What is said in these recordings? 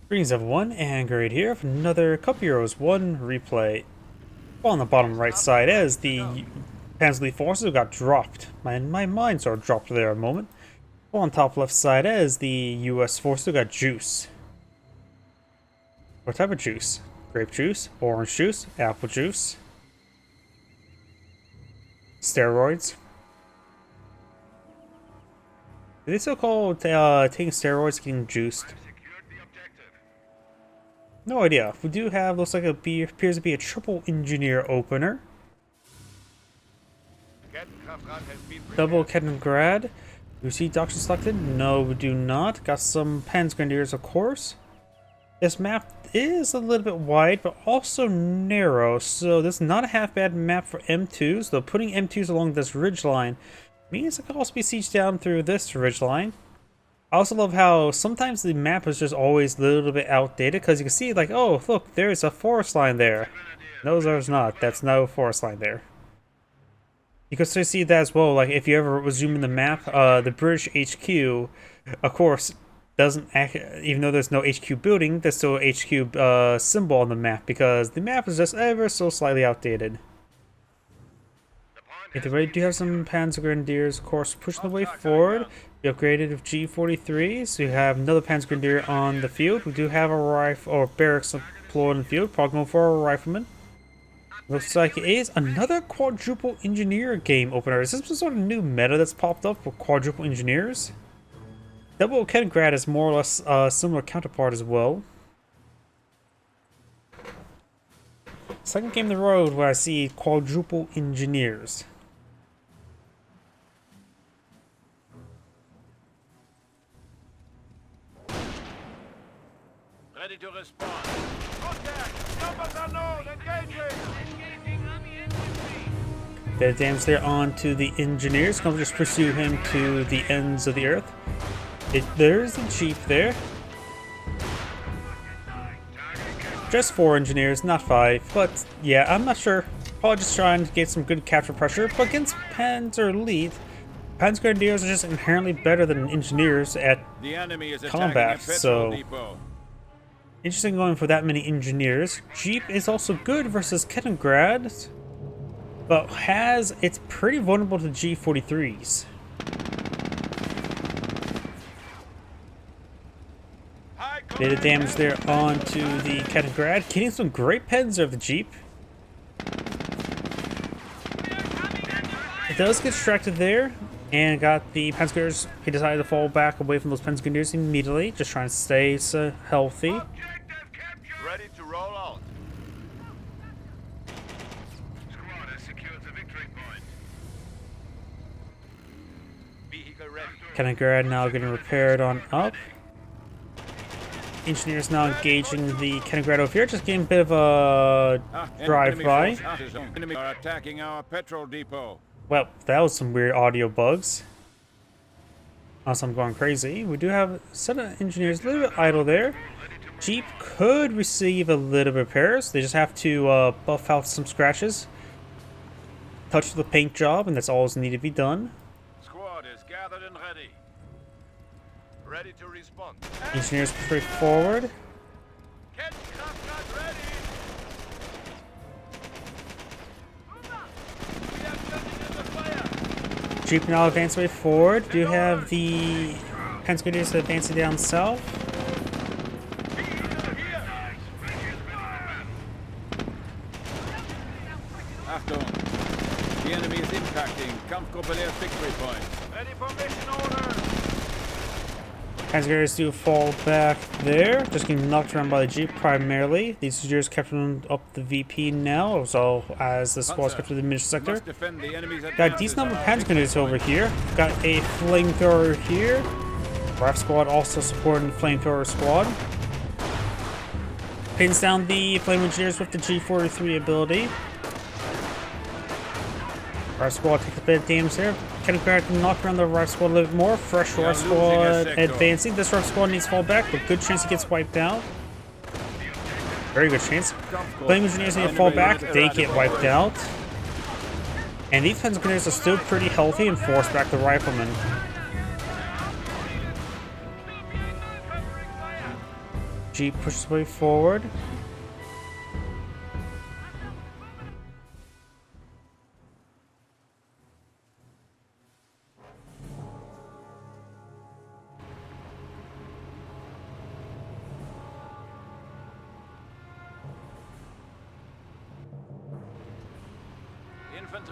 Greetings everyone, and Great here for another Cup Heroes 1 replay. On the bottom right side as the Panzer Elite forces got dropped. My mind sort of dropped there a moment. On top left side as the US forces got juice. What type of juice? Grape juice, orange juice, apple juice, steroids. Do they still call taking steroids getting juiced? No idea. We do have, looks like it appears to be a triple engineer opener. Double Kettengrad. We see doctrine selected? No, we do not. Got some Panzer, of course. This map is a little bit wide, but also narrow, so this is not a half bad map for M2s, though putting M2s along this ridgeline means it can also be sieged down through this ridgeline. I also love how sometimes the map is just always a little bit outdated, because you can see, like, oh, look, there's a forest line there. No, there's not. That's no forest line there. You can still see that as well, like, if you ever zoom in the map, the British HQ, of course, doesn't act, even though there's no HQ building, there's still a HQ symbol on the map, because the map is just ever so slightly outdated. Either way, we do have some Panzer Grenadiers, of course, pushing the way forward. We upgraded with G43s. We have another Panzer Grenadier on the field. We do have a rifle or barracks deployed in the field. Probably going for a rifleman. Looks like it is another quadruple engineer game opener. Is this some sort of new meta that's popped up for quadruple engineers? Double Kettengrad is more or less a similar counterpart as well. Second game in the road where I see quadruple engineers. Ready to respond. Contact! Numbers unknown! Engaging! The damage there on to the engineers. Gonna just pursue him to the ends of the earth. There's a jeep there. Just 4 engineers, not 5. But yeah, I'm not sure. Probably just trying to get some good capture pressure. But against Panzer Elite, Panzer Grenadiers are just inherently better than engineers at combat. So interesting going for that many engineers. Jeep is also good versus Kettengrad, but it's pretty vulnerable to G43s. Bit of damage there onto the Kettengrad, getting some great Panzer of the Jeep. It does get distracted there, and got the Panzers. He decided to fall back away from those Panzers immediately, just trying to stay healthy. Ready to roll out. Squad has secured the victory point. Vehicle ready. Kettengrad now getting repaired on up. Engineers now engaging the Kettengrad over here, just getting a bit of a drive-by. Enemy are attacking our petrol depot. Well, that was some weird audio bugs. Unless I'm going crazy. We do have a set of engineers a little bit idle there. Jeep could receive a little repairs. They just have to buff out some scratches. Touch the paint job, and that's all that's needed to be done. Squad is gathered and ready. Ready to respond. Engineers push forward. Kettenkraft ready. We are shutting in the fire. Jeep now advance way forward. Do have the Panzer Grenadiers advancing down south. Achtung. The enemy is impacting. Kampfgruppe leer victory point. Ready for mission order. Panzer Grenadiers do fall back there. Just getting knocked around by the Jeep primarily. These engineers capturing up the VP now, so as the squad's captured the mid sector. Got a decent number of Panzer Grenadiers over here. Got a flamethrower here. RAF squad also supporting the flamethrower squad. Pins down the flame engineers with the G43 ability. RAF squad takes a bit of damage there. Kettengrad can knock around the RAF squad a little bit more. Fresh RAF squad advancing. This RAF squad needs to fall back, but good chance he gets wiped out. Very good chance. Flame engineers need to fall back. They get wiped out. And these Panzer Grenadiers are still pretty healthy and force back the riflemen. Jeep pushes its way forward.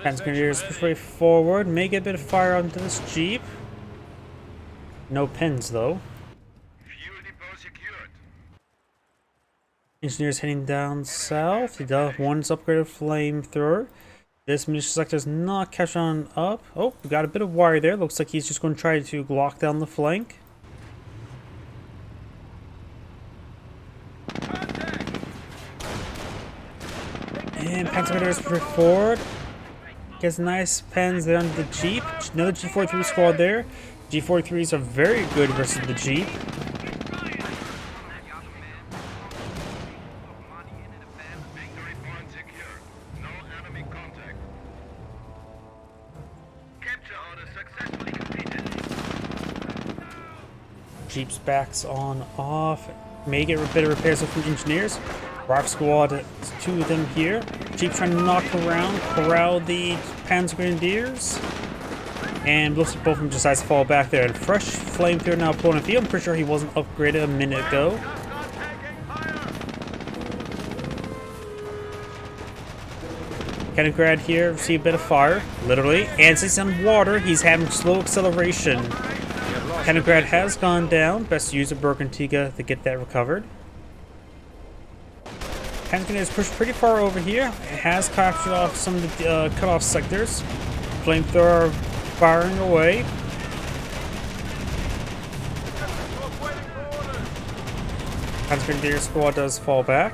Panzer Grenadiers push way forward, may get a bit of fire onto this Jeep. No pins though. Fuel depot secured. Engineers heading down south. He does one's upgraded flamethrower. This munition sector is not catching on up. Oh, we got a bit of wire there. Looks like he's just going to try to lock down the flank. And Panzer Grenadiers push forward. Gets nice pens there on the Jeep. Another G43 squad there. G43s are very good versus the Jeep. Victory point secure. No enemy contact. Capture order successfully completed. Jeep's backs on off. May get a bit of repairs from engineers. Rifle squad, two of them here. Jeep trying to knock around, corral the Panzer Grenadiers. And looks like both of them decides to fall back there. And fresh flamethrower now pulling a field. I'm pretty sure he wasn't upgraded a minute ago. Kenigrad here, receive a bit of fire, literally. And since he's on water, he's having slow acceleration. Kenigrad has gone down. Best use a Bergantiga to get that recovered. Panzer is pushed pretty far over here. It has captured off some of the cut-off sectors. Flamethrower firing away. Panzer Grenadier squad does fall back.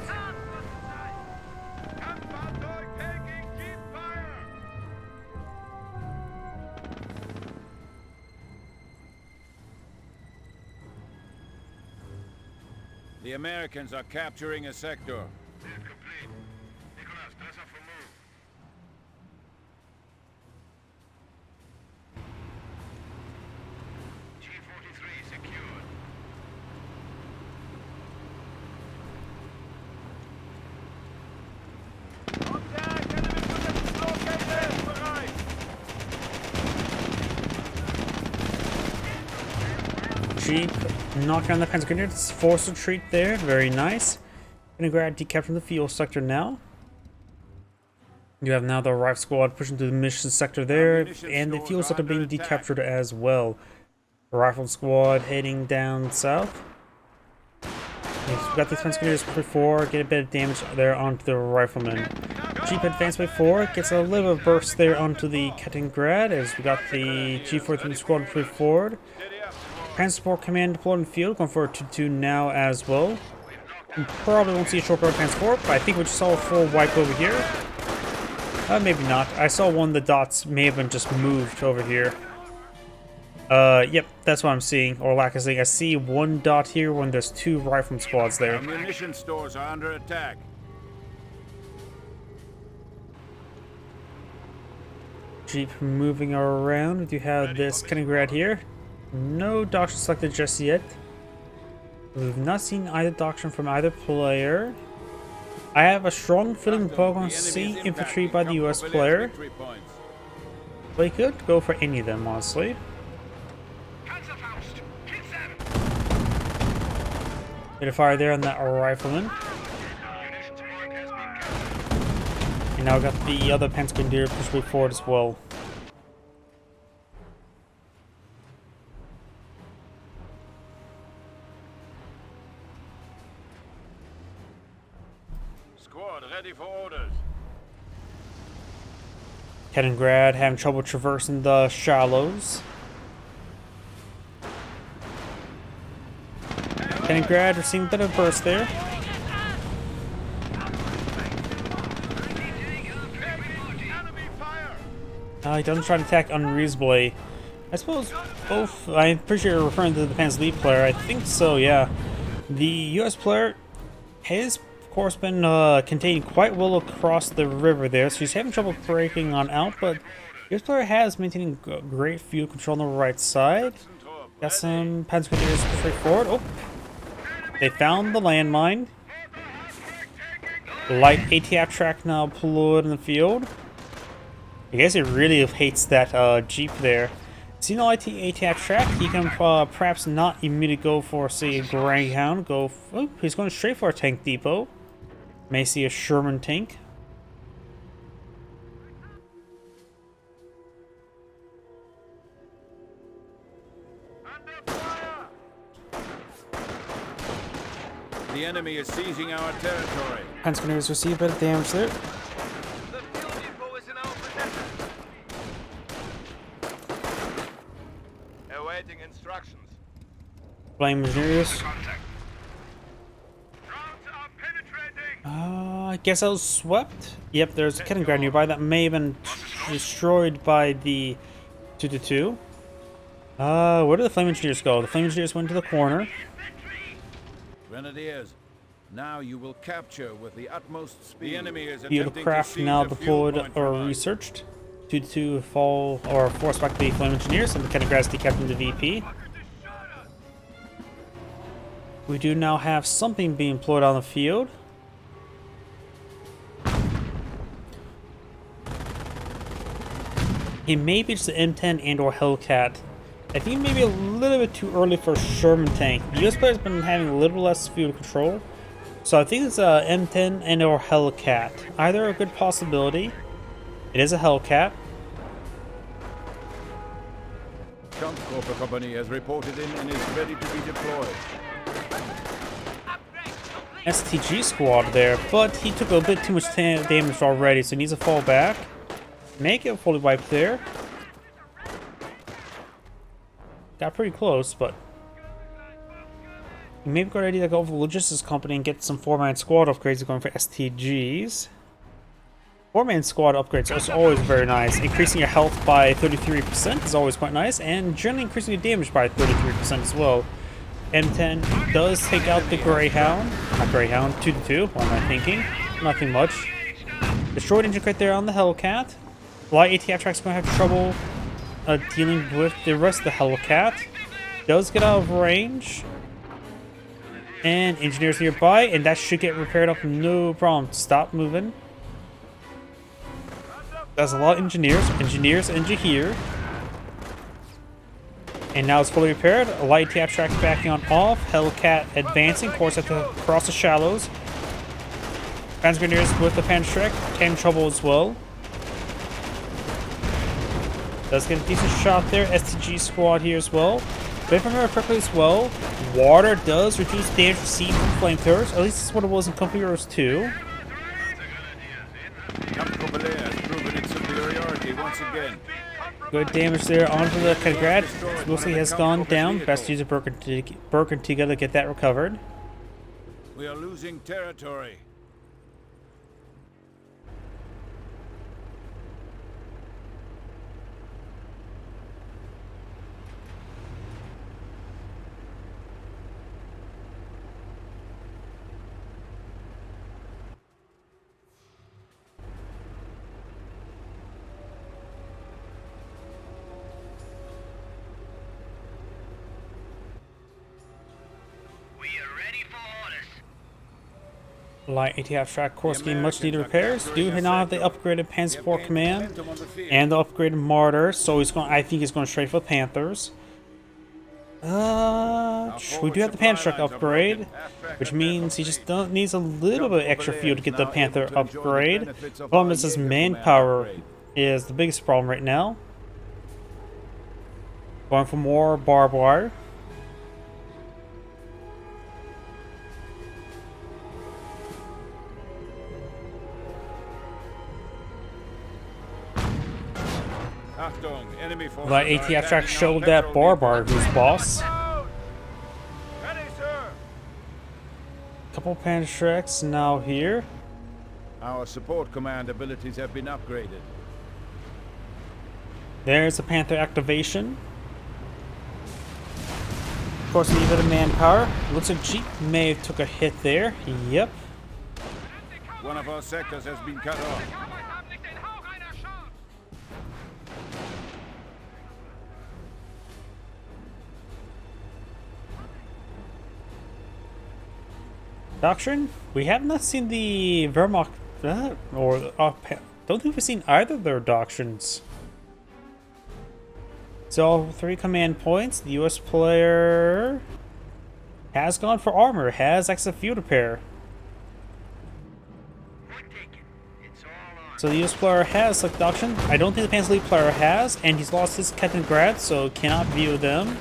The Americans are capturing a sector. Is complete. Nicholas, dress up for move. G43 secured. Jeep knocking on the Panzer Grenadiers. Forced retreat there. Very nice. Kenigrad decapturing the fuel sector now. You have now the rifle squad pushing through the mission sector there, and the fuel sector being decaptured as well. The rifle squad heading down south. Yes, we got the Panzer Grenadiers before, get a bit of damage there onto the riflemen. Jeep advanced by 4, gets a little bit of burst there onto the Kenigrad as we got the G43 squad push forward. Transport command deployed in the field, going for a 2-2 now as well. We probably won't see a short barrel transport, but I think we just saw a full wipe over here. Maybe not. I saw one of the dots may have been just moved over here. Yep, that's what I'm seeing, or lack of seeing. I see one dot here when there's two rifleman squads there. Ammunition stores are under attack. Jeep moving around. We do have this Kenigrad here. No doctrine selected just yet. We've not seen either doctrine from either player. I have a strong feeling we're going to see infantry by the US player. But he could go for any of them, honestly. Bit of fire there on that rifleman. And now we got the other Panzer Grenadier push way forward as well. Squad ready for orders. Kenigrad having trouble traversing the shallows. Kenigrad receiving a bit of burst there. He doesn't try to attack unreasonably. I suppose both. I'm pretty sure you're referring to the Panzer Lead player. I think so, yeah. The US player has, of course, been contained quite well across the river there, so he's having trouble breaking on out, but the US player has maintaining great field control on the right side. Got some Panzer Grenadiers straight forward. Oh! They found the landmine. Light ATF track now deployed in the field. I guess it really hates that Jeep there. See no ATF track, he can perhaps not immediately go for, say, a Greyhound. Oh, he's going straight for a tank depot. May see a Sherman tank. The enemy is seizing our territory. Panzer receive a bit of damage there. The fuel depot is in our possession. Awaiting instructions. Flame engineers. Contact. Rounds are penetrating. I guess I was swept. Yep, there's a cannon ground nearby that may have been destroyed by the 2-2. Where did the flame engineers go? The flame engineers went to the corner. Grenadiers, now you will capture with the utmost speed. The enemy is Field attempting craft to seize now a fuel deployed point or from us. researched. 2-2 fall or force back the flame engineers and the cannon grads decapping the VP. We do now have something being employed on the field. It may be just an M10 and or Hellcat. I think maybe a little bit too early for a Sherman tank. The US player's been having a little less field control. So I think it's a M10 and or Hellcat. Either a good possibility. It is a Hellcat. Kampfgruppe Company has reported in and is ready to be deployed. STG squad there, but he took a bit too much damage already, so he needs to fall back. Make it fully wiped there. Got pretty close, but maybe got ready to go over the logistics company and get some 4-man squad upgrades going for STGs. 4-man squad upgrades are always very nice. Increasing your health by 33% is always quite nice, and generally increasing your damage by 33% as well. M10 does take out the Greyhound. Not Greyhound, 2-2. What am I thinking? Nothing much. Destroyed engine crate there on the Hellcat. Light ATF track's going to have trouble dealing with the rest of the Hellcat. Does get out of range. And engineers nearby, and that should get repaired up, no problem. Stop moving. That's a lot of engineers. Engineers here. And now it's fully repaired. A light ATF track backing on off. Hellcat advancing. Of course, have to cross the shallows. Panzer Grenadiers with the Panzer track. Having trouble as well. Does get a decent shot there. STG squad here as well. But if I remember correctly as well, water does reduce damage received from flamethrowers. At least that's what it was in Company Heroes 2. Kampfgruppe has proven its superiority once again. Good damage there onto the Congrad. Mostly has gone down. Best use of Burguntiga to get that recovered. We are losing territory. Light ATF track course getting much needed repairs. Do now have the upgraded Panzer Support Command and the upgraded Martyr, so he's going. I think he's going straight for the Panthers. We do have the Panther truck upgrade, which means he just needs a little bit extra fuel to get the Panther upgrade. Problem is his manpower is the biggest problem right now. Going for more barbed wire. But ATF track showed that Barbar who's boss. Couple Panther tracks now here. Our support command abilities have been upgraded. There's the Panther activation. Of course, a bit of manpower. Looks like Jeep may have took a hit there. Yep. One of our sectors has been cut off. Doctrine? We have not seen the Wehrmacht, don't think we've seen either of their doctrines. So all 3 command points. The US player has gone for armor, has extra field repair. So the US player has select doctrine. I don't think the Panzer League player has, and he's lost his Captain Grad, so cannot view them.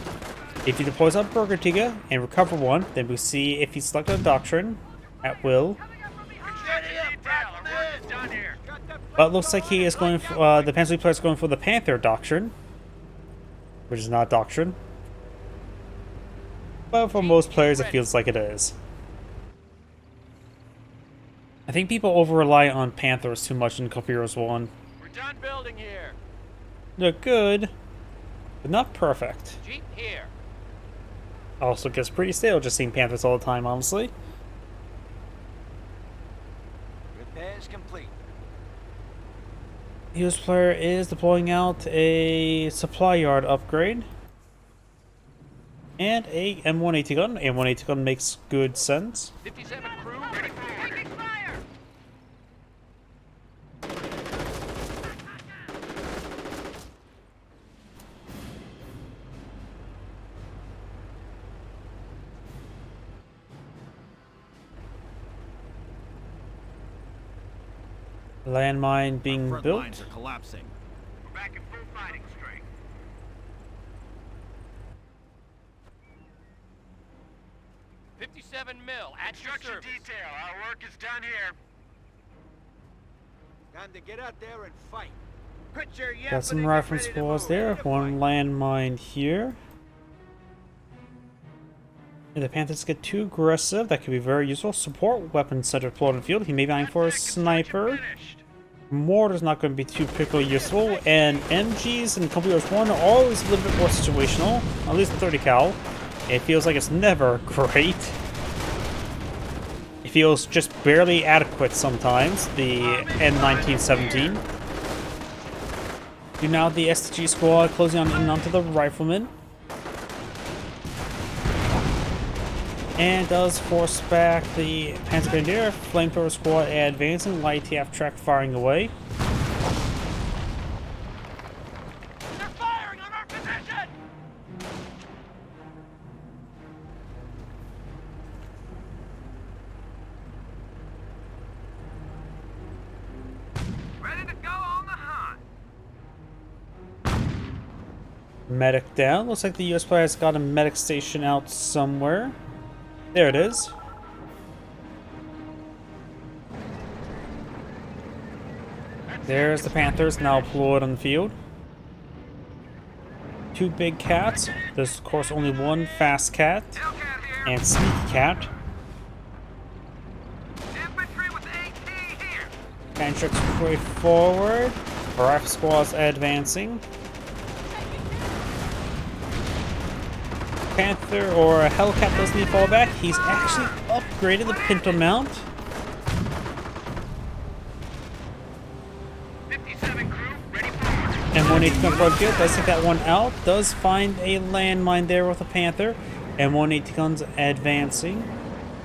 If he deploys on Burgertiga and recover one, then we see if he's selected a doctrine at will. But it looks like he is going for, the Panzer League player is going for the Panther doctrine, which is not doctrine. But for most players, it feels like it is. I think people over-rely on Panthers too much in Couple Heroes 1. We're done building here. They're good, but not perfect. Jeep here. Also gets pretty stale just seeing Panthers all the time, honestly. Repairs complete. The US player is deploying out a supply yard upgrade. And a M180 gun. M180 gun makes good sense. 57 crew ready for taking fire. Landmine being Front built. lines are collapsing. We're back in full fighting strength. 57 mil at your service. detail. Our work is done here. Time to get out there and fight. Put your Got some rifle squads there. One landmine here. If the Panthers get too aggressive, that could be very useful. Support weapons center deployed in the field. He may be eyeing for a sniper. Mortar's not going to be too particularly useful. And MGs and Couple Heroes 1 are always a little bit more situational. At least 30 cal. It feels like it's never great. It feels just barely adequate sometimes. The N1917. Do now the STG squad closing on in onto the rifleman. And does force back the Panzer Grenadier. Flamethrower squad advancing. Light TF track firing away. They're firing on our position. Ready to go on the hunt. Medic down. Looks like the US player has got a medic station out somewhere. There it is. There's the Panthers now deployed on the field. 2 big cats. There's of course only one fast cat and sneaky cat. Infantry with AT here. Panzer's way forward. Rifle squad's advancing. Panther or a Hellcat doesn't need fallback. He's actually upgraded the Pinto mount. 57 crew ready for And 180 gun plug good. Does take that one out. Does find a landmine there with a Panther. And 180 guns advancing.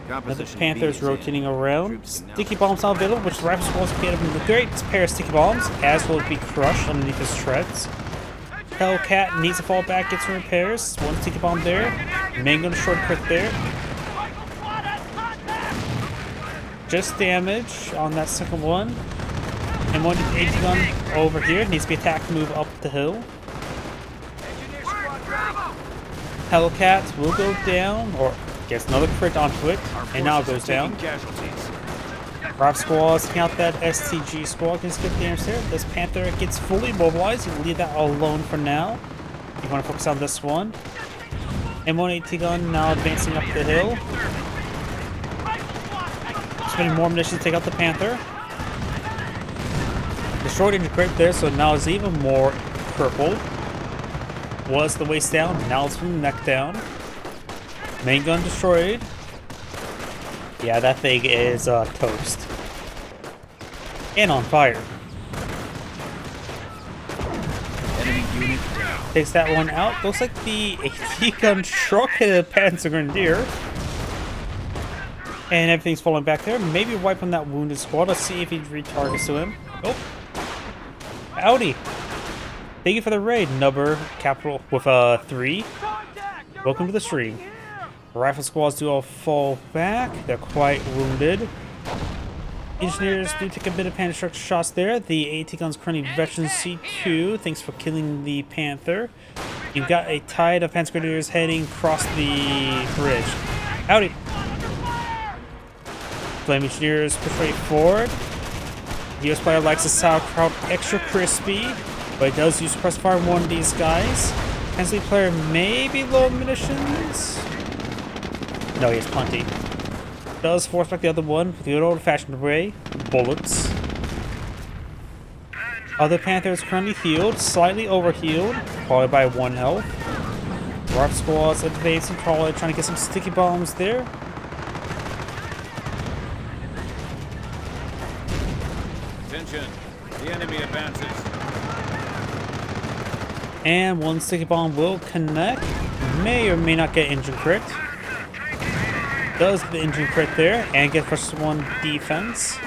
Another Panther's rotating around. Sticky bombs not available, which the rifle squads can get him the great pair of sticky bombs, as will be crushed underneath his treads. Hellcat needs to fall back, get some repairs. One sticky bomb there. Main gun short crit there. Just damage on that second one. And 180 gun over here. Needs to be attacked to move up the hill. Hellcat will go down, or gets another crit onto it, and now it goes down. Rob squad, taking out that STG squad, can skip damage there. This Panther gets fully mobilized. You can leave that alone for now. You want to focus on this one. M180 gun now advancing up the hill. Spending more munitions to take out the Panther. Destroyed into grip there, so now it's even more crippled. Was the waist down, now it's from the neck down. Main gun destroyed. Yeah, that thing is toast. And on fire. Enemy unit down. Takes that one out. Looks like the AT gun struck hit a Panzer Grenadier. And everything's falling back there. Maybe wipe on that wounded squad. Let's see if he retargets to him. Oh. Howdy. Thank you for the raid, Nubber Capital with 3. Welcome to the stream. Rifle squads do all fall back. They're quite wounded. Engineers do take a bit of panic shots there. The AT gun's currently veteran C2. Thanks for killing the Panther. You've got a tide of Panzer Grenadiers heading across the bridge. Howdy. Flame Engineers push right forward. The US player likes the sauerkraut extra crispy, but it does use suppressed fire on one of these guys. Panzer player may be low munitions. No, he has plenty. Does force back the other one with the good old-fashioned way. Bullets. Other Panther is currently healed, slightly overhealed, probably by 1 health. Rock squads advancing, probably trying to get some sticky bombs there. Attention, the enemy advances. And one sticky bomb will connect. May or may not get engine crit. Does the engine crit there and get +1 defense.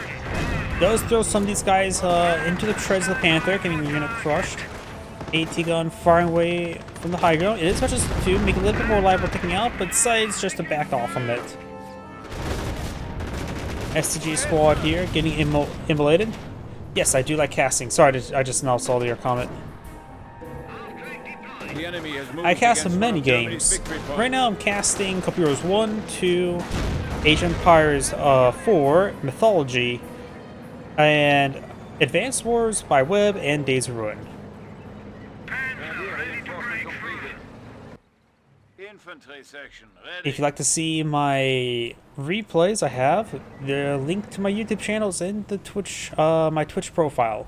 Does throw some of these guys into the treads of the Panther, getting the unit crushed. AT gun firing away from the high ground. It is touches to make it a little bit more liable taking out, but decides just to back off from it. STG squad here getting immolated. Yes, I do like casting. Sorry, I just now saw your comment. The enemy has moved I cast against many one of Germany's games. victory points. Right now I'm casting Couple Heroes 1, 2, Age of Empires 4, Mythology, and Advanced Wars by Web and Days of Ruin. Infantry section ready. If you'd like to see my replays, I have the link to my YouTube channels in the Twitch, my Twitch profile.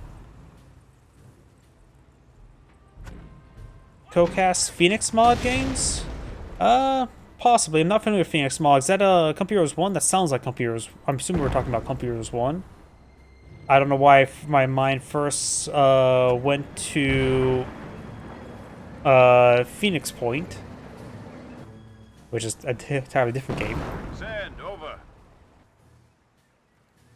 Co-cast Phoenix mod games? Possibly. I'm not familiar with Phoenix mod. Is that Compy Heroes 1? That sounds like Compy Heroes. I'm assuming we're talking about Compy Heroes 1. I don't know why my mind first went to Phoenix Point, which is a entirely different game. Send over.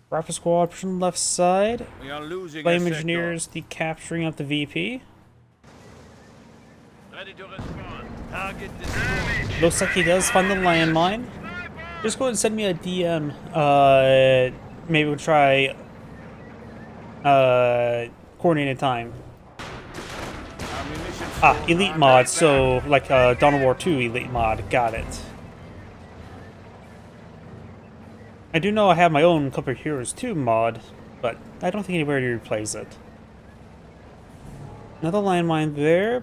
Rifle squad pushing the left side. We are losing Flame a engineers decapturing up the VP. Ready to respond. Target destroyed. Looks like he does find the landmine. Just go ahead and send me a DM. Maybe we'll try coordinated time. Ah, elite mod. So like Dawn of War 2 elite mod. Got it. I do know I have my own Couple of Heroes 2 mod, but I don't think anybody replays it. Another landmine there.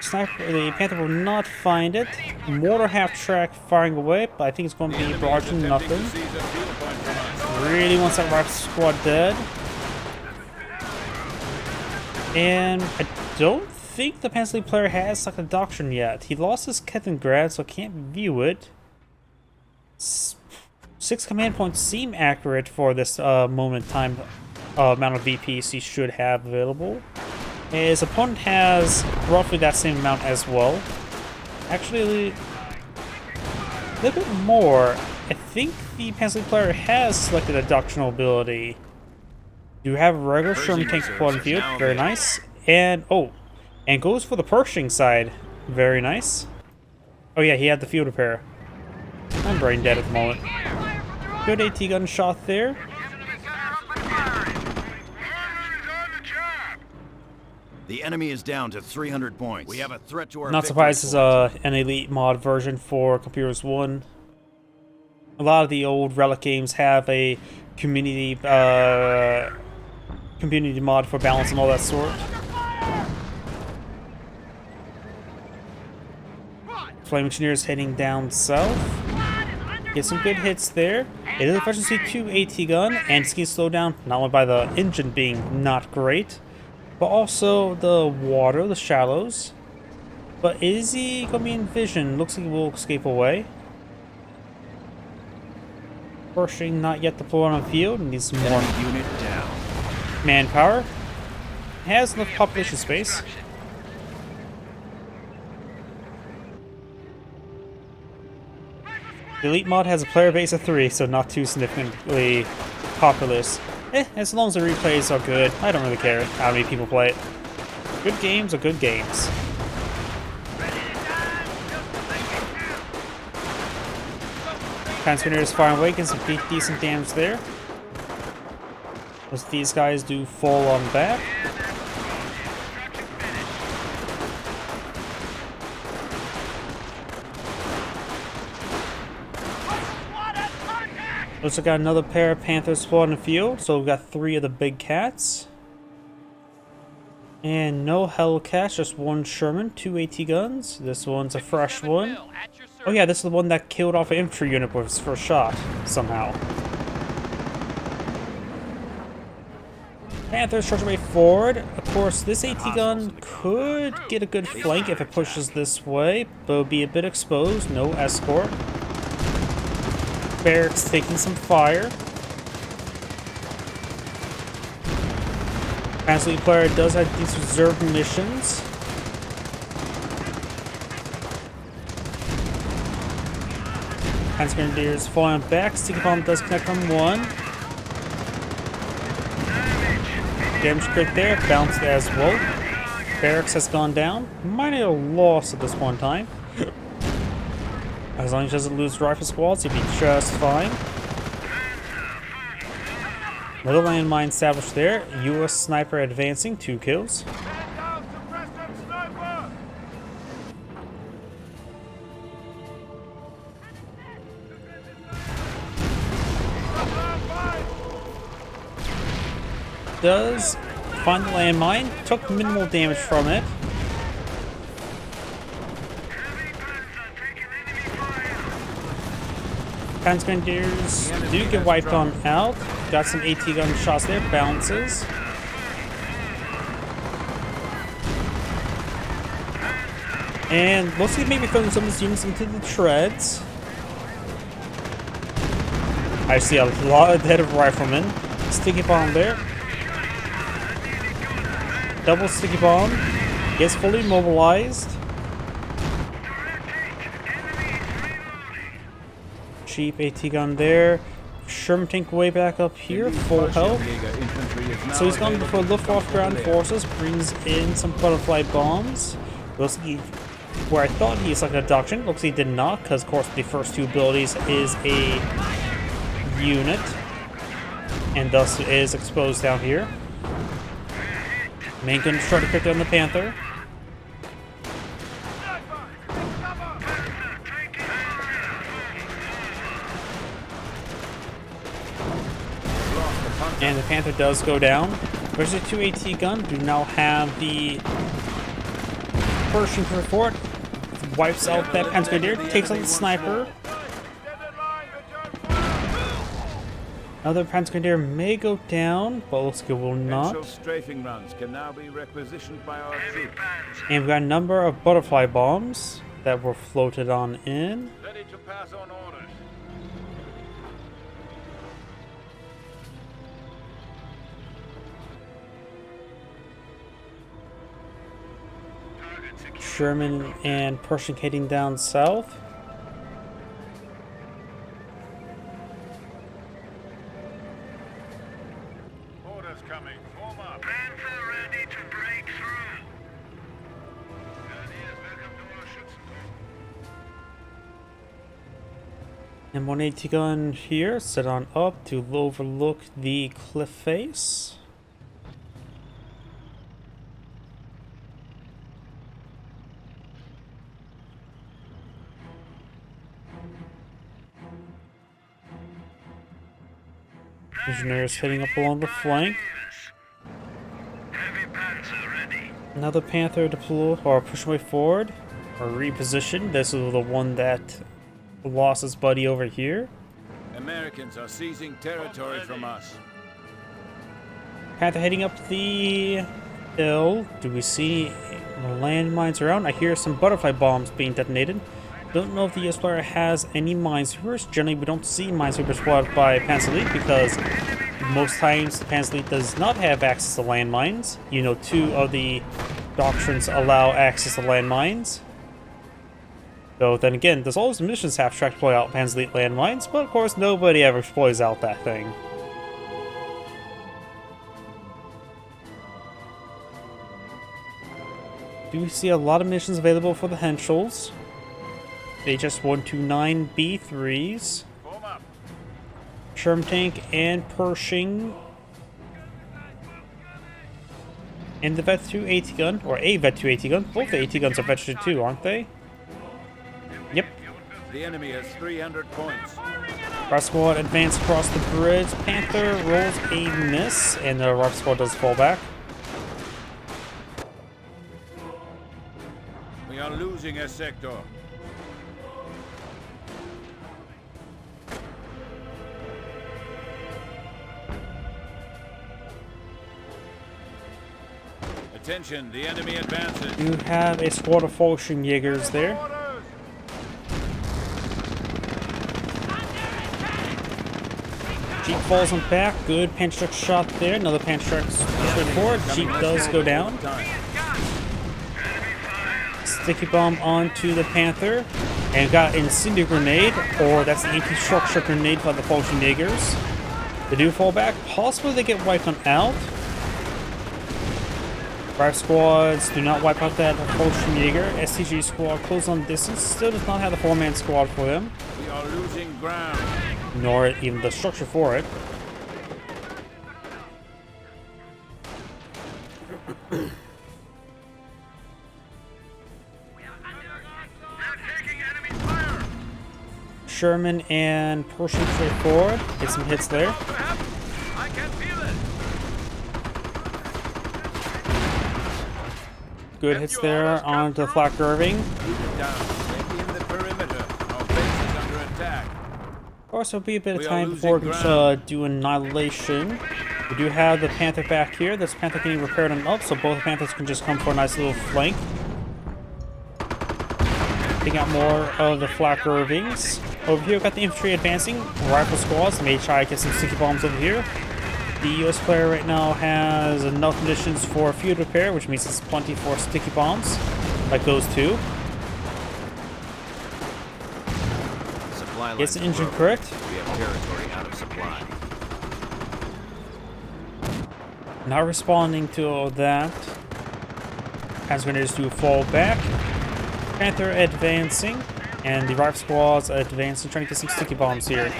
Sniper, the Panther will not find it. Mortar half-track firing away, but I think it's going to be barrage and nothing. Really wants that rifle squad dead. And I don't think the Panzer player has like a doctrine yet. He lost his Captain Grad, so can't view it. 6 command points seem accurate for this moment in time amount of VPs he should have available. His opponent has roughly that same amount as well. Actually, a little bit more. I think the Panzer player has selected a doctrinal ability. You have a regular Sherman tank squad in field. Very nice. And, oh, and goes for the Pershing side. Very nice. Oh yeah, he had the field repair. I'm brain dead at the moment. Good AT gun shot there. The enemy is down to 300 points. We have a threat to our Not surprised this is an elite mod version for Compy Heroes 1. A lot of the old Relic games have a community mod for balance and all that sort. Flame Engineers heading down south. Get some good hits there. It is a efficiency 2 AT gun, and it's getting slowed down not only by the engine being not great, but also the water, the shallows. But is he going to be in vision? Looks like he will escape away. Pershing not yet deployed on the field, and needs some more unit down. manpower. Has enough population space. The Elite mod has a player base of 3, so not too significantly populous. As long as the replays are good, I don't really care how many people play it. Good games are good games. Panzer is firing away, getting some decent damage there. As these guys do fall on back. Looks like we got another pair of Panthers spawning in the field, so we've got 3 of the big cats. And no Hellcats, just 1 Sherman, 2 AT guns. This one's a fresh one. Oh yeah, this is the one that killed off an infantry unit with his first shot, somehow. Panthers charge away forward. Of course, this AT gun could get a good flank if it pushes this way, but it'll be a bit exposed, no escort. Barracks taking some fire. Panzer player does have these reserved missions. Panzer Grenadiers falling back. Sticky Bomb does connect on 1. Damage crit there, bounced as well. Barracks has gone down. Minor loss at this one time. As long as he doesn't lose rifle squads, he'll be just fine. Little landmine established there. US sniper advancing, 2 kills. Does find the landmine, took minimal damage from it. Panzer Grenadiers do get wiped on out. Got some AT gun shots there, bounces. And looks like maybe throwing some of his units into the treads. I see a lot of dead riflemen. Sticky bomb there. Double sticky bomb. Gets fully mobilized. Cheap AT gun there. Sherman tank way back up here, full health. So he's gone before Luftwaffe ground forces, brings in some butterfly bombs. Looks like where I thought he selected a doctrine, looks like he did not, because of course the first 2 abilities is a unit, and thus is exposed down here. Main gun try to pick down the Panther. And the Panther does go down. Versus the 2 AT gun do now have the Pershing for fort. Wipes out that Panzer Grenadier, takes out the sniper. Another Panzer Grenadier may go down, but looks like it will not. Strafing runs can now be requisitioned by our troops. And we've got a number of butterfly bombs that were floated on in. Ready to pass on orders. Sherman and Pershing heading down south. Orders coming. Form up. Panzer ready to break through. Welcome to our Schützenturm. And 180 gun here, set on up to overlook the cliff face. Engineers heading up along the flank. Another Panther deploy or push way forward or reposition. This is the one that lost his buddy over here. Americans are seizing territory from us. Panther heading up the hill. Do we see landmines around? I hear some butterfly bombs being detonated. Don't know if the US player has any minesweepers. Generally, we don't see minesweepers spotted by Panzer Elite because most times the Panzer Elite does not have access to landmines. You know, 2 of the doctrines allow access to landmines. Though then again, there's always missions half track deploy out Panzer Elite landmines, but of course nobody ever deploys out that thing. Do we see a lot of missions available for the Henschels? HS-129 B3s, Form up. Sherman tank and Pershing, and the Vet-2 AT gun, or a Vet-2 AT gun. Both the AT guns are Vet-2 too, aren't they? Yep. The enemy has 300 points. Rock Squad advance across the bridge. Panther rolls a miss, and the Rock Squad does fall back. We are losing a sector. Attention, the enemy advances. You have a squad of Fallschirmjägers there. Jeep falls on back. Good Panzer shot there. Another Panzer straight forward. Jeep does go down. Sticky bomb onto the Panther. And got an incendiary grenade, or that's the anti-structure grenade by the Fallschirmjägers. They do fall back. Possibly they get wiped on out. 5 squads do not wipe out that Fallschirmjäger. STG squad close on distance. Still does not have the 4-man squad for them. We are losing ground. Nor even the structure for it. Sherman and Pershing straight forward. Get some hits there. I can feel it. Good hits there onto the Flak Irving. Down. Stay in the perimeter. Our base is under attack. Of course, there'll be a bit of We are time before we losing can do Annihilation. We do have the Panther back here. This Panther getting repaired and up, so both Panthers can just come for a nice little flank. Taking out more of the Flak Irvings. Over here, we've got the infantry advancing. Rifle squads. May try to get some sticky bombs over here. The US player right now has enough munitions for field repair, which means it's plenty for sticky bombs, like those two. Supply Gets the lines engine broken. correct. We have territory out of supply. Not responding to all that. Panzer Grenadiers do fall back. Panther advancing, and the rifle squads advancing, trying to get some sticky bombs here.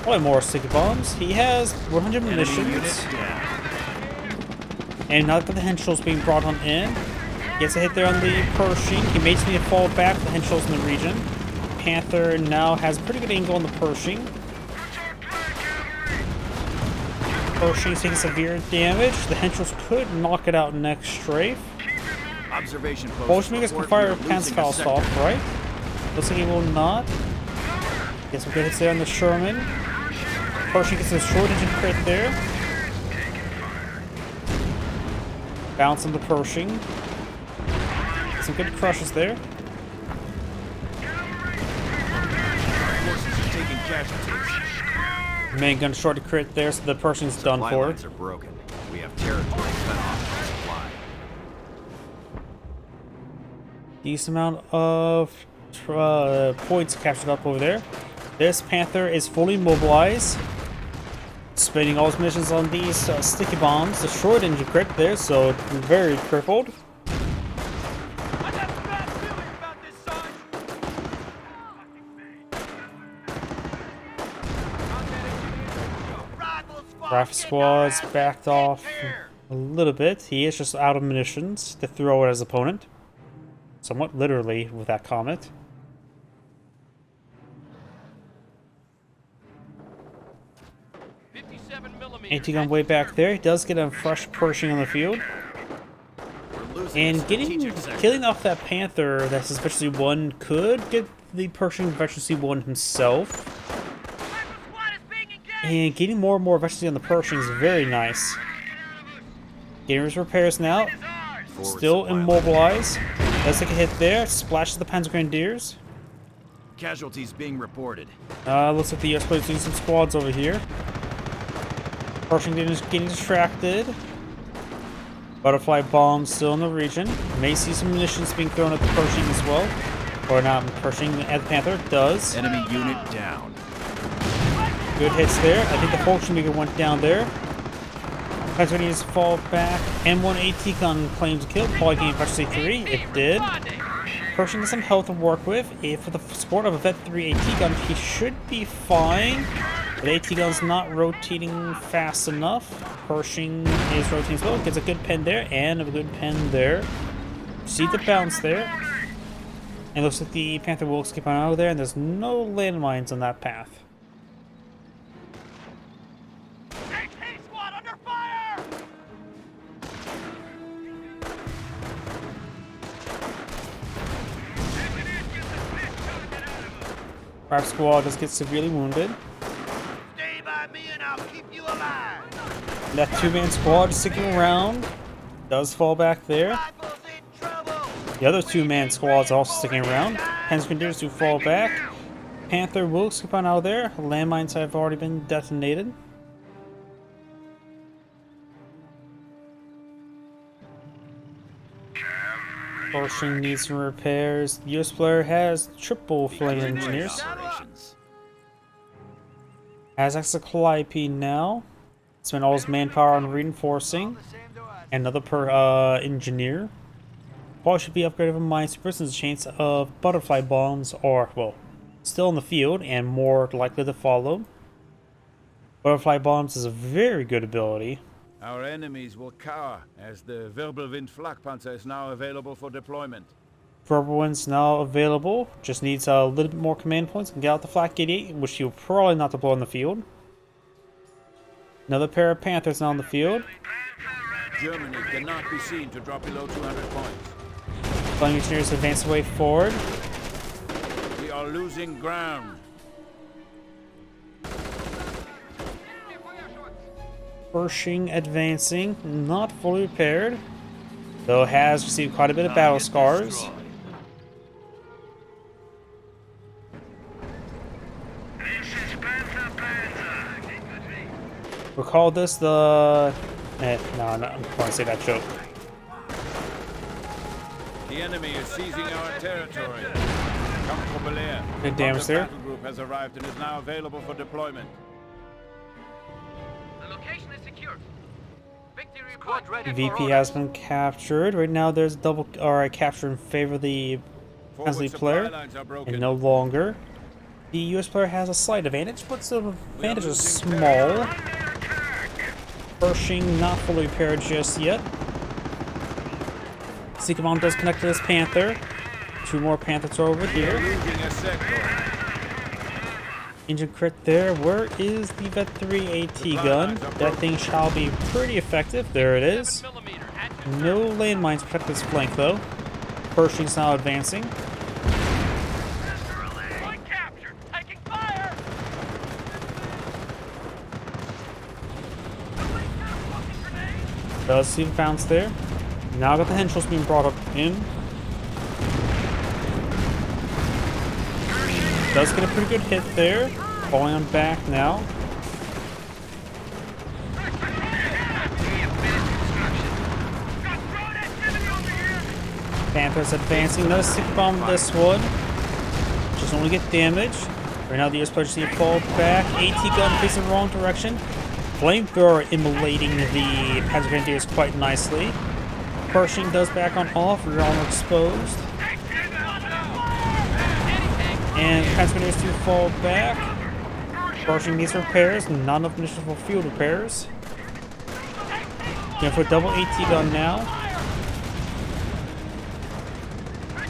Probably more sticky bombs. He has 100 munitions. And now that the Henschel's being brought on in, gets a hit there on the Pershing. He may just need to fall back. The Henschel's in the region. Panther now has a pretty good angle on the Pershing. Pershing's taking severe damage. The Henschels could knock it out next strafe. Observation post. Bolsheviks can fire Panzerfaust off, right? Looks like he will not. Get some good hits there on the Sherman. Pershing gets a short engine crit there. Bounce on the Pershing. Some good crushes there. Forces are taking casualties. Main gun short to crit there, so the Pershing's done Supply for. lines are broken. We have territory cut off from supply. Decent amount of points captured up over there. This Panther is fully mobilized. Spending all his missions on these sticky bombs. The short engine crit there, so very crippled. I got a bad feeling about this, son. Rifle squad's backed off a little bit. He is just out of munitions to throw at his opponent. Somewhat literally with that comment. Anti-gun way back there. He does get a fresh Pershing on the field. We're losing And a strategic killing off that Panther that's Veteran C1 could get the Pershing Veteran C1 himself. And getting more and more Veteran C on the Pershing is very nice. Getting his repairs now. Still immobilized. Does take a hit there. Splashes the Panzer Grenadiers. Casualties being reported. Looks like the US player's doing some squads over here. Pershing getting distracted. Butterfly bombs still in the region. May see some munitions being thrown at the Pershing as well. Or not Pershing, at the Panther. Does. Enemy unit down. Good hits there. I think the Volkswagen went down there. Panzer needs to fall back. M1 AT gun claims kill. Probably getting Versailles 3. It did. Pershing has some health to work with. For the support of a Vet 3 AT gun, he should be fine. The AT gun's not rotating fast enough. Pershing is rotating as well. Gets a good pen there and a good pen there. See the bounce there. And looks like the Panther will skip on out of there, and there's no landmines on that path. AT squad under fire! Our squad does get severely wounded. Stay by me and I'll keep you alive. That two-man squad sticking around does fall back there. Rifles in trouble. The other two-man squad's also sticking around. Panzer continues to fall back. Panther will skip on out of there. Landmines have already been detonated. Pershing needs some repairs. The US player has triple flame engineers. Operations. Has extra Calliope now. Spent all his manpower on reinforcing. Another engineer. Probably should be upgraded with mine supers. There's a chance of butterfly bombs are, well, still in the field and more likely to follow. Butterfly bombs is a very good ability. Our enemies will cower as the Wirbelwind flak Panzer is now available for deployment. Wirbelwind's now available. Just needs a little bit more command points and get out the Flak 88, which you'll probably not deploy in the field. Another pair of Panthers now in the field. Germany cannot be seen to drop below 200 points. Flying engineers advance the way forward. We are losing ground. Pershing advancing, not fully repaired, though has received quite a bit of battle scars. Recall this no, I'm not going to say that joke. The enemy is seizing our territory. Count Belair. Good damage there. Battle group has arrived and is now available for deployment. The location is secured. Victory report ready. VP has been captured. Right now there's a capture in favor of the Hensley player, lines are broken. and no longer. The US player has a slight advantage, but the advantage is small. Pershing not fully repaired just yet. Seeker Bomb does connect to this Panther. Two more Panthers are over here. Losing a sector. Engine crit there. Where is the Vet 3 AT gun? That thing shall be pretty effective. There it is. No landmines protect this flank though. Pershing's now advancing. Point captured. Taking fire. Does see the bounce there. Now got the Henschels being brought up in. Does get a pretty good hit there. Falling on back now. Panthers advancing. Does stick bomb this one. Just only get damage. Right now the US players see it fall back. AT gun facing the wrong direction. Flamethrower immolating the Panzer Grenadiers quite nicely. Pershing does back on off, rear armor exposed. And Panzer Grenadiers do fall back. Pershing needs repairs, not enough munitions for field repairs. Going for a double AT gun now. Our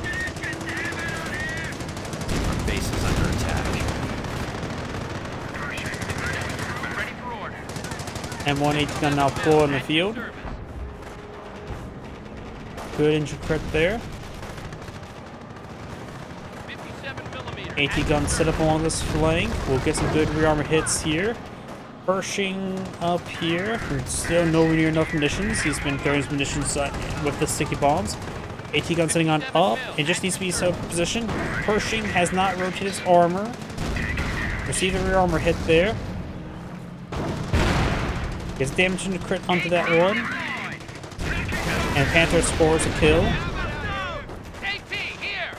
base is under attack. Ready for order. M1 AT gun now full in the field. Good engine crit there. 57mm. AT gun set up along this flank. We'll get some good rear armor hits here. Pershing up here. Still nowhere near enough munitions. He's been throwing his munitions with the sticky bombs. AT gun sitting on up. It just needs to be so positioned. Pershing has not rotated his armor. Receive the rear armor hit there. Gets damage into crit onto that one. And Panther scores a kill. AP, here!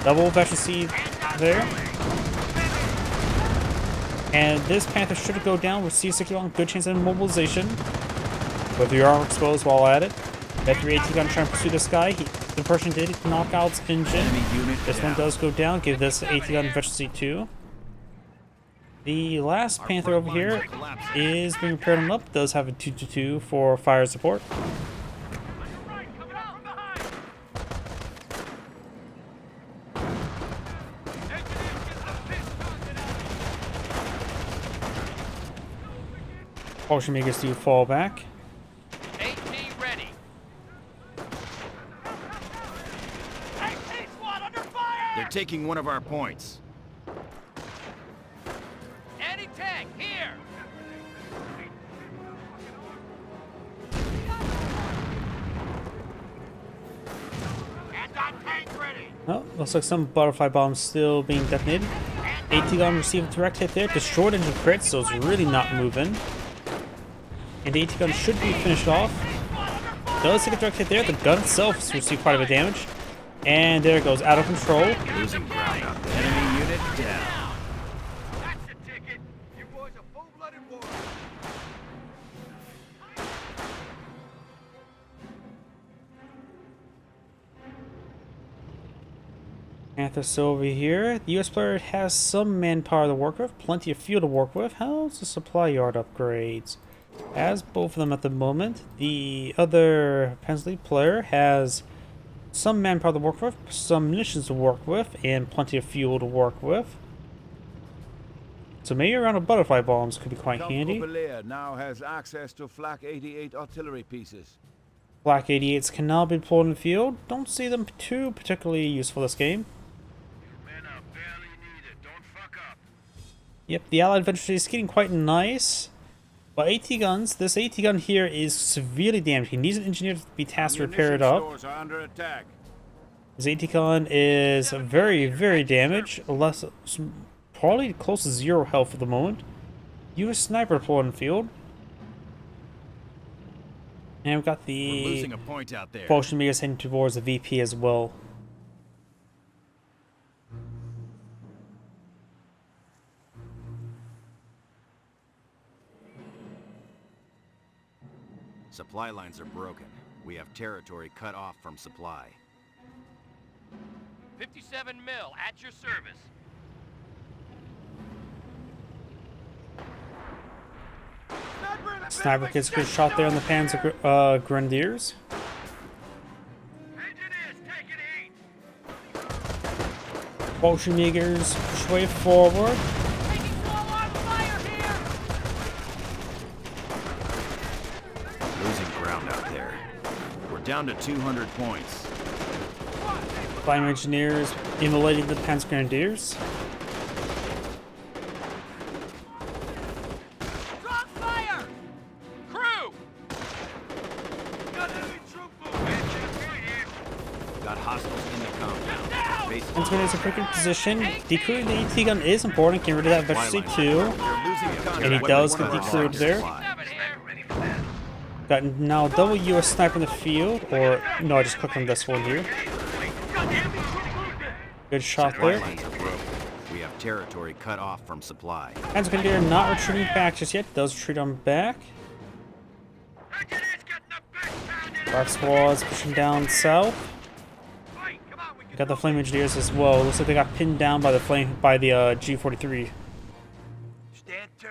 Double efficiency there. And this Panther should go down with C60 on good chance of immobilization. With your armor exposed while at it. That 3AT gun trying to pursue this guy. The person did knock out its engine. Enemy unit This down. one does go down. Give this AT gun efficiency 2. The last Panther over here is being repaired on up. Does have a 2-2 for fire support. Right, coming out from behind! Engineers get the pit target out! Potion makers do fall back. AP ready! AP squad under fire! They're taking one of our points. Anti-tank, here! Anti-tank ready! Oh, looks like some butterfly bombs still being detonated. AT gun received a direct hit there. Destroyed engine crit, so it's really not moving. And the AT gun should be finished off. Does take a direct hit there. The gun itself has received quite a bit of damage. And there it goes, out of control. Losing ground out there. Enemy unit down. That's the ticket! You boys are full-blooded warriors! Panther still over here. The US player has some manpower to work with, plenty of fuel to work with. How's the supply yard upgrades? Has both of them at the moment. The other Pensley player has some manpower to work with, some munitions to work with, and plenty of fuel to work with. So maybe a round of butterfly bombs could be quite handy. Count now has access to Flak 88 artillery pieces. Black 88s can now be deployed in the field. Don't see them too particularly useful this game. Men are barely needed. Don't fuck up. Yep, the Allied infantry is getting quite nice. But AT guns, this AT gun here is severely damaged. He needs an engineer to be tasked to repair it up. Stores are under attack. His AT gun is very, very damaged. Probably close to 0 health at the moment. US sniper deployed in the field. And we've got We're the losing a point out there. potion meters heading towards the VP as well. Supply lines are broken. We have territory cut off from supply. 57 mil, at your service. Sniper gets a good shot there on the Panzer Grenadiers. Engineers, take it easy! Potion makers push way forward. Taking full-on fire here! Losing ground out there. We're down to 200 points. Flying engineers immolating the Panzer Grenadiers. Drop fire! Crew! Got enemy troop movement! Got hostiles in the compound. Base Panzer Grenadiers are picking position. Decrewing the AT gun is important. Getting rid of that efficiency too. They're losing a contract. And he does get Weapon decrewed there. supply. Seven here! Got now double US sniper in the field. Or, no, I just clicked on this one here. Good shot Supply there. lines are broken. We have territory cut off from supply. Panzer Grenadier not retreating back just yet. Does retreat on back. Engineers getting the best pounded! Dark squads pushing down south. Fight, come on, we can Got the flame engineers as well. Looks like they got pinned down by the G43. stand to.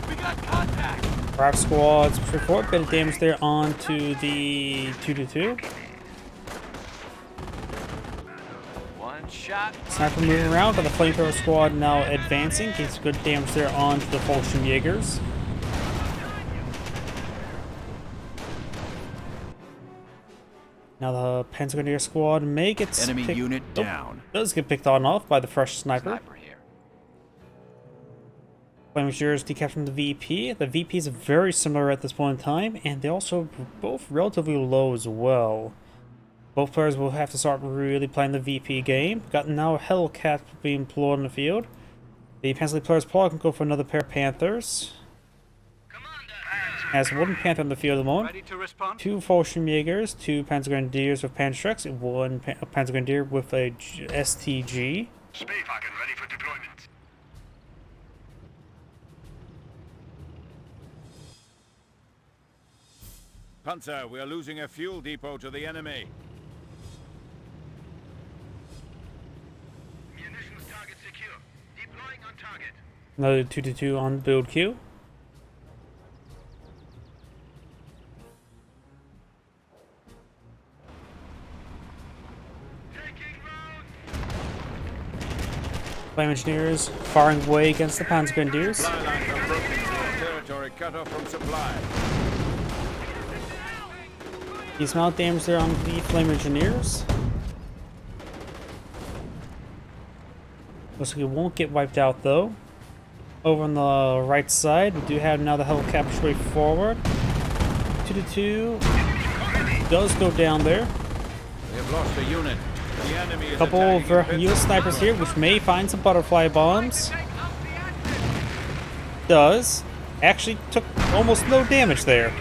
We got contact! Rock squads pushing forward. Bit of damage there onto the 222. One shot. Sniper moving around. Got the flamethrower squad now advancing. Gets good damage there onto the Jaegers. Now the Panzer Grenadier squad may get Enemy picked- unit oh, down. does get picked on off by the fresh sniper. Sniper here. Flame engineers decapturing the VP. The VP is very similar at this point in time, and they also both relatively low as well. Both players will have to start really playing the VP game. Got now a Hellcat being employed in the field. The Panzer players probably can go for another pair of Panthers. Has one Panther on the field at the moment. Ready to respond? 2 Fallschirmjägers, 2 Panzer Grenadiers with Panzerschrecks, and 1 Panzer Grenadier with a STG. Spielwagen ready for deployment. Panzer, we are losing a fuel depot to the enemy. Munitions target secure. Deploying on target. Another 2-2 on build queue. Flame Engineers firing away against the Panzer Grenadiers. Supply lines are broken. Territory cut off from supply. Decent amount of damage there on the Flame Engineers. Looks like it won't get wiped out though. Over on the right side, we do have now the helicopter way forward. 2-2 does go down there. We have lost a unit. The enemy is Couple of attacking US snipers here, which may find some butterfly bombs. Does. Actually took almost no damage there.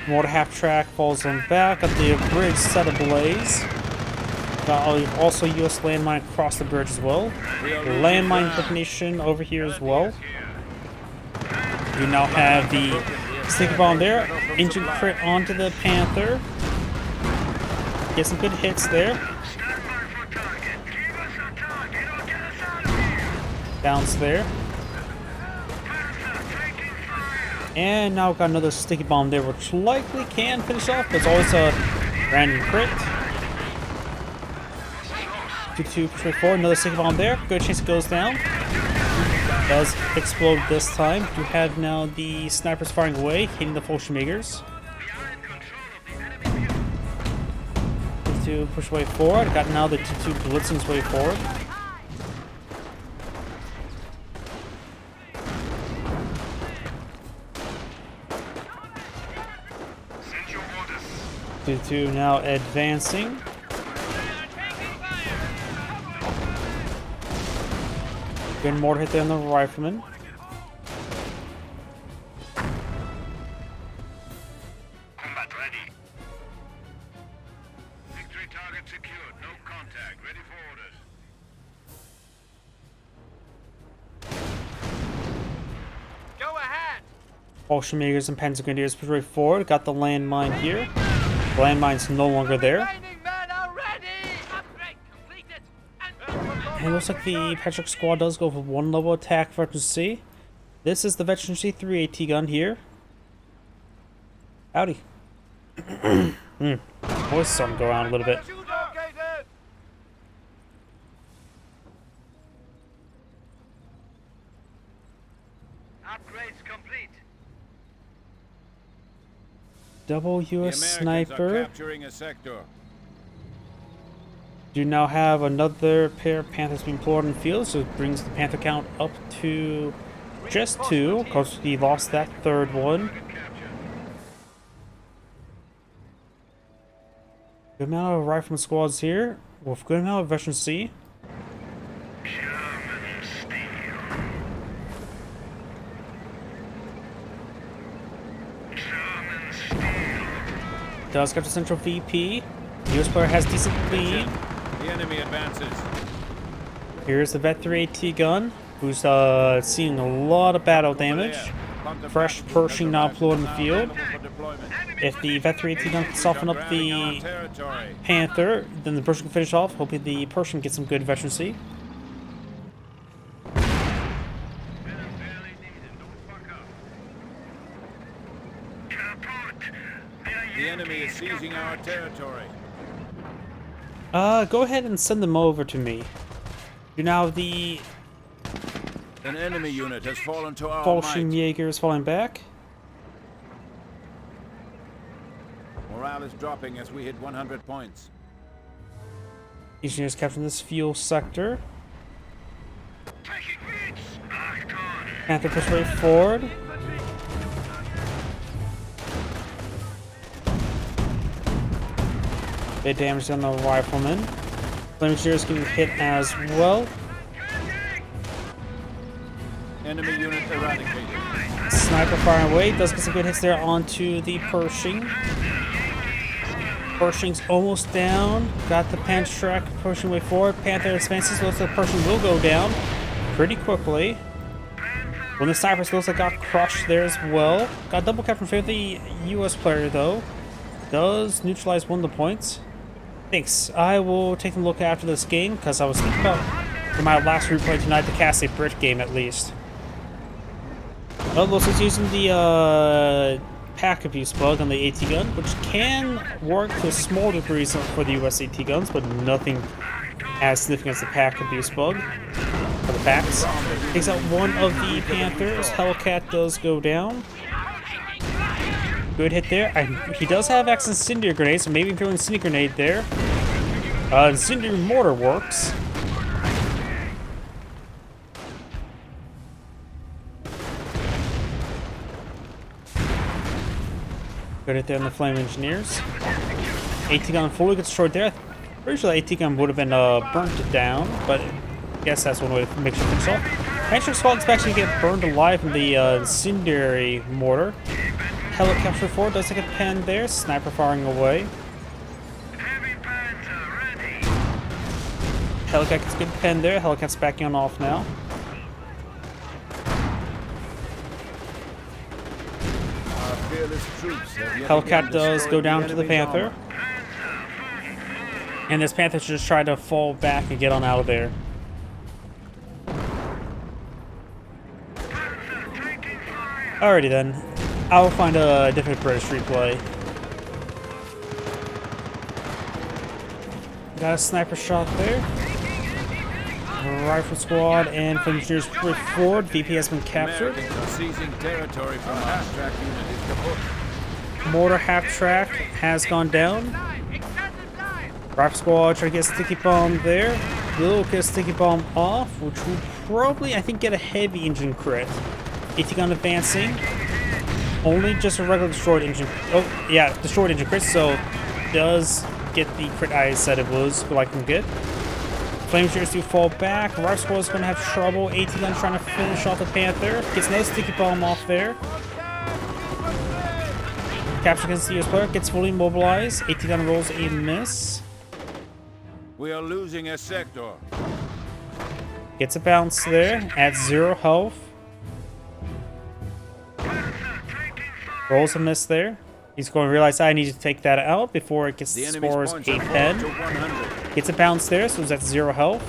Mortar half track falls on back of the bridge set ablaze. Got also US landmine across the bridge as well. Landmine detonation over here as well. You now have the sticky bomb there. Engine crit onto the Panther. Get some good hits there. Bounce there. And now got another sticky bomb there, which likely can finish off, but it's always a random crit. 2-2 push forward, another sticky bomb there. Good chance it goes down. Does explode this time. You have now the snipers firing away, hitting the Fallschirmjägers. 2 push way forward. Got now the 2-2 blitzing's way forward. Send your orders. 2-2 now advancing. Good mortar hit there on the rifleman. Combat ready. Victory target secured. No contact. Ready for orders. Go ahead. Fallschirmjägers and Panzer Grenadiers push right forward. Got the landmine here. The landmine's no longer there. Remaining men are ready. Upgrade completed. And it looks like the Patrick squad does go for 1 level attack veteran C. This is the veteran C 3AT gun here. Howdy. Voice starting to go around a little bit. Upgrades complete. Double The US Americans are sniper. capturing a sector. Do now have another pair of Panthers being poured in the field, so it brings the Panther count up to just 2, because he lost that third one. Good amount of rifleman squads here, with good amount of veteran C. Does get to central VP. US player has decent lead. The enemy advances. Here's the Vet 3AT gun, who's seeing a lot of battle damage. Fresh Pershing now deployed in the field. If the Vet 3AT gun can soften up the Panther, then the Pershing can finish off. Hopefully the Pershing gets some good veterancy. The enemy is seizing our territory. Go ahead and send them over to me. You now have the An enemy unit has fallen to our might. Fallschirmjägers falling back. Morale is dropping as we hit 100 points. Engineers capturing this fuel sector. Panther push right forward. Bit damage on the rifleman. Flame Engineers getting hit as well. Enemy unit eradicated. Sniper firing away. Does get some good hits there onto the Pershing. Pershing's almost down. Got the Panzer pushing way forward. Panther advances. Looks like Pershing will go down pretty quickly. When the sniper looks like got crushed there as well. Got double cap from the US player though. Does neutralize one of the points. Thanks. I will take a look after this game because I was thinking about for my last replay tonight to cast a Brit game at least. Looks like using the pack abuse bug on the AT gun, which can work to small degrees for the US AT guns, but nothing as significant as the pack abuse bug for the packs. Takes out one of the Panthers. Hellcat does go down. Good hit there. He does have access to incendiary grenades, so maybe throw an incendiary grenade there. Incendiary mortar works. Good hit there on the Flame Engineers. AT gun fully gets destroyed there. Pretty sure the AT gun would have been burnt down, but I guess that's one way to make sure finish off. Panzer squad is actually get burned alive in the incendiary mortar. Helicopter 4 does take a pen there. Sniper firing away. Hellcat gets a good pen there. Hellcat's backing on off now. Our fearless troops have yet Hellcat again does go destroyed down the to the enemy's Panther. armor. And this Panther should just try to fall back and get on out of there. Alrighty then. I'll find a different British replay. Got a sniper shot there. Rifle squad and Flame Engineers push forward. VP has been captured. Americans are seizing territory from us. Track unit is kaput. Mortar half track has gone down. Rifle squad try to get a sticky bomb there. Will get a sticky bomb off, which will probably, I think, get a heavy engine crit. AT gun advancing. Only just a regular destroyed engine. Oh, yeah, destroyed engine crit, so does get the crit I said it was, but I can get. Flame Engineers do fall back. Rifle squad is going to have trouble. AT gun trying to finish off the Panther. Gets another sticky bomb off there. Capture against the US player. Gets fully mobilized. AT gun rolls a miss. We are losing a sector. Gets a bounce there. At 0 health. Rolls a miss there. He's going to realize I need to take that out before it gets The enemy's scores points a have fallen pen. to 100. Gets a bounce there, so it's at 0 health.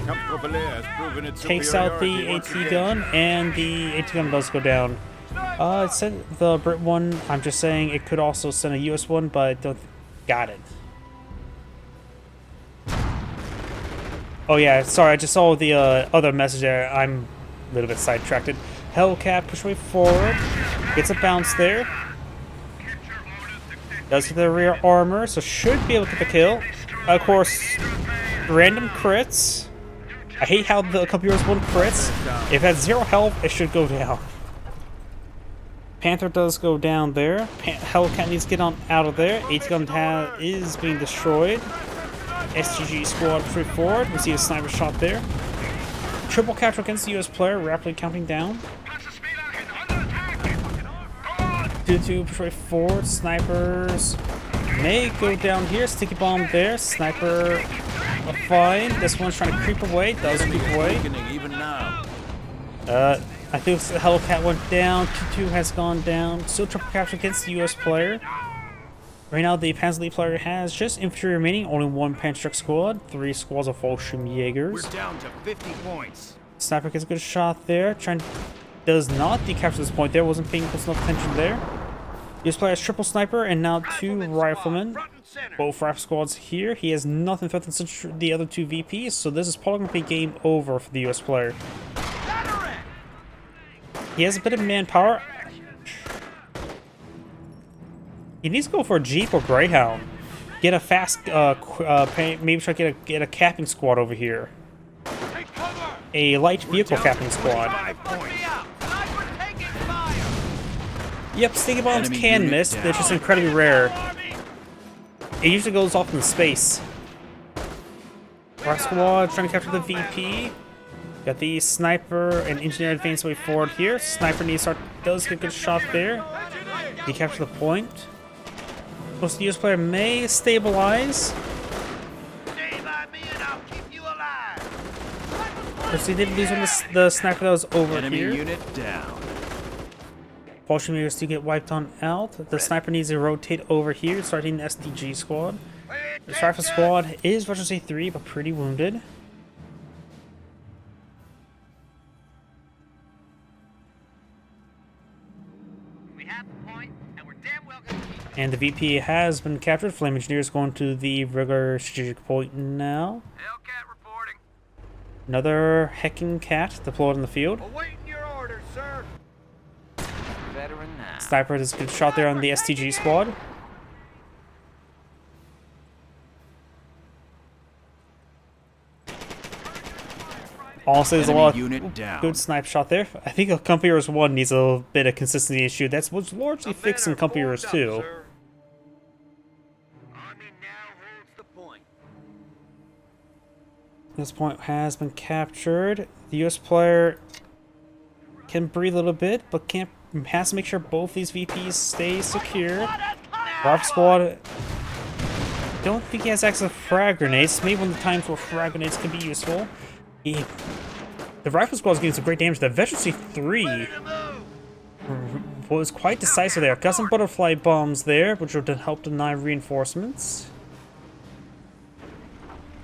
Camp Populaire has proven its Takes out the superiority once AT again. gun, and the AT gun does go down. It sent the Brit one. I'm just saying it could also send a US one, but I don't. Got it. Oh yeah, sorry, I just saw the other message there. I'm a little bit sidetracked. Hellcat push way forward. Gets a bounce there. Does get the rear armor, so should be able to get the kill. Of course, random crits. I hate how the couple years one crits. If it has 0 health, it should go down. Panther does go down there. Hellcat needs to get on out of there. AT gun is being destroyed. SGG squad push forward. We see a sniper shot there. Triple capture against the US player, rapidly counting down. 2-2 push forward. Snipers may go down here. Sticky bomb there. Sniper fine. This one's trying to creep away. Does creep away. Even now. I think the Hellcat went down. 2-2 has gone down. Still triple capture against the US player. Right now, the Panzer player has just infantry remaining. Only 1 Panzer squad. 3 squads of Fallschirm Jaegers. We're down to 50 points. Sniper gets a good shot there. Does not decapture this point there. Wasn't paying close enough attention there. US player has triple sniper and now 2 riflemen. Both rifle squads here. He has nothing further than the other 2 VPs, so this is probably going to be game over for the US player. He has a bit of manpower. He needs to go for a Jeep or Greyhound. Get a fast, maybe try to get a capping squad over here. A light vehicle capping squad. 5 points. Yep, sticky bombs Enemy can unit miss. They're just down. incredibly rare. Army! It usually goes off in space. Rock squad trying to capture the VP. Got the sniper and engineer advance way forward here. Sniper needs to start, does get a good shot there. He capture the point. Most US player may stabilize. Stay by me and I'll keep you alive! But he did lose on the sniper that was over Enemy here. unit down. Bolsheviks do get wiped on out. The sniper needs to rotate over here, starting the SDG squad. The rifle squad is versus A3, but pretty wounded. We have the point, and we're damn well gonna keep it. And the VP has been captured. Flame Engineers going to the regular strategic point now. Hellcat reporting. Another Hecking Cat deployed in the field. Awaiting your orders, sir. Veteran now. Sniper does a good shot there on the STG squad. Also, there's a lot Enemy of unit down. good snipe shot there. I think Company Heroes 1 needs a bit of consistency issue. That's what's largely fixed in Company Heroes 2. Army now holds the point. This point has been captured. The US player can breathe a little bit, but has to make sure both these VPs stay secure. Rock squad, don't think he has access to frag grenades. Maybe one of the times where frag grenades can be useful. The rifle squad is getting some great damage. The Veteran C3 was quite decisive there. Got some butterfly bombs there, which will help deny reinforcements.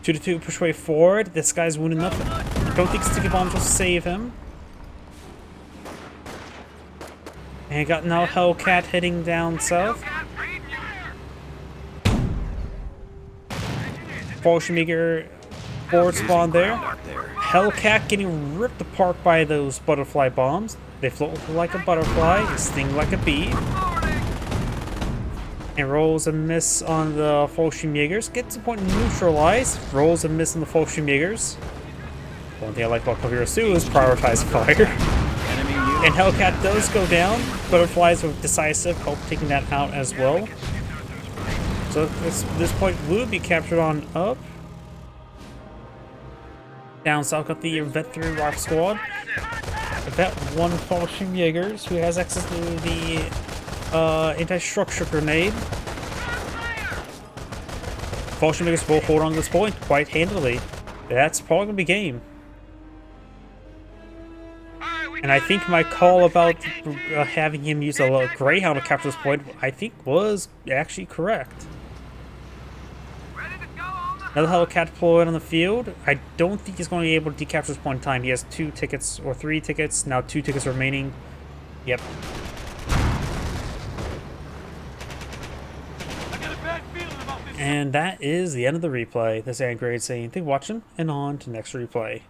2-2 push way forward. This guy's wounded enough. Don't think sticky bombs will save him. And got now Hellcat heading down south. Bolshevik forward spawn there. Ground out there. Hellcat getting ripped apart by those butterfly bombs. They float like a butterfly, they sting like a bee. And rolls a miss on the Fallschirmjägers. Gets the point neutralized. Rolls a miss on the Fallschirmjägers. One thing I like about Company Heroes 2 is prioritize fire. Enemy unit And Hellcat does go down. Butterflies with decisive help taking that out as well. So this point will be captured on up. Down south got the Vet 3 Rock Squad. Vet 1 Fallschirmjägers, who has access to the anti-structure grenade. Fallschirmjägers will hold on to this point quite handily. That's probably going to be game. And I think my call about having him use a Greyhound to capture this point, I think was actually correct. Another Hellcat deployed on the field. I don't think he's going to be able to decapture this point in time. He has 2 tickets, or 3 tickets. Now 2 tickets remaining. Yep. And that is the end of the replay. This is Grade saying thank you for watching, and on to next replay.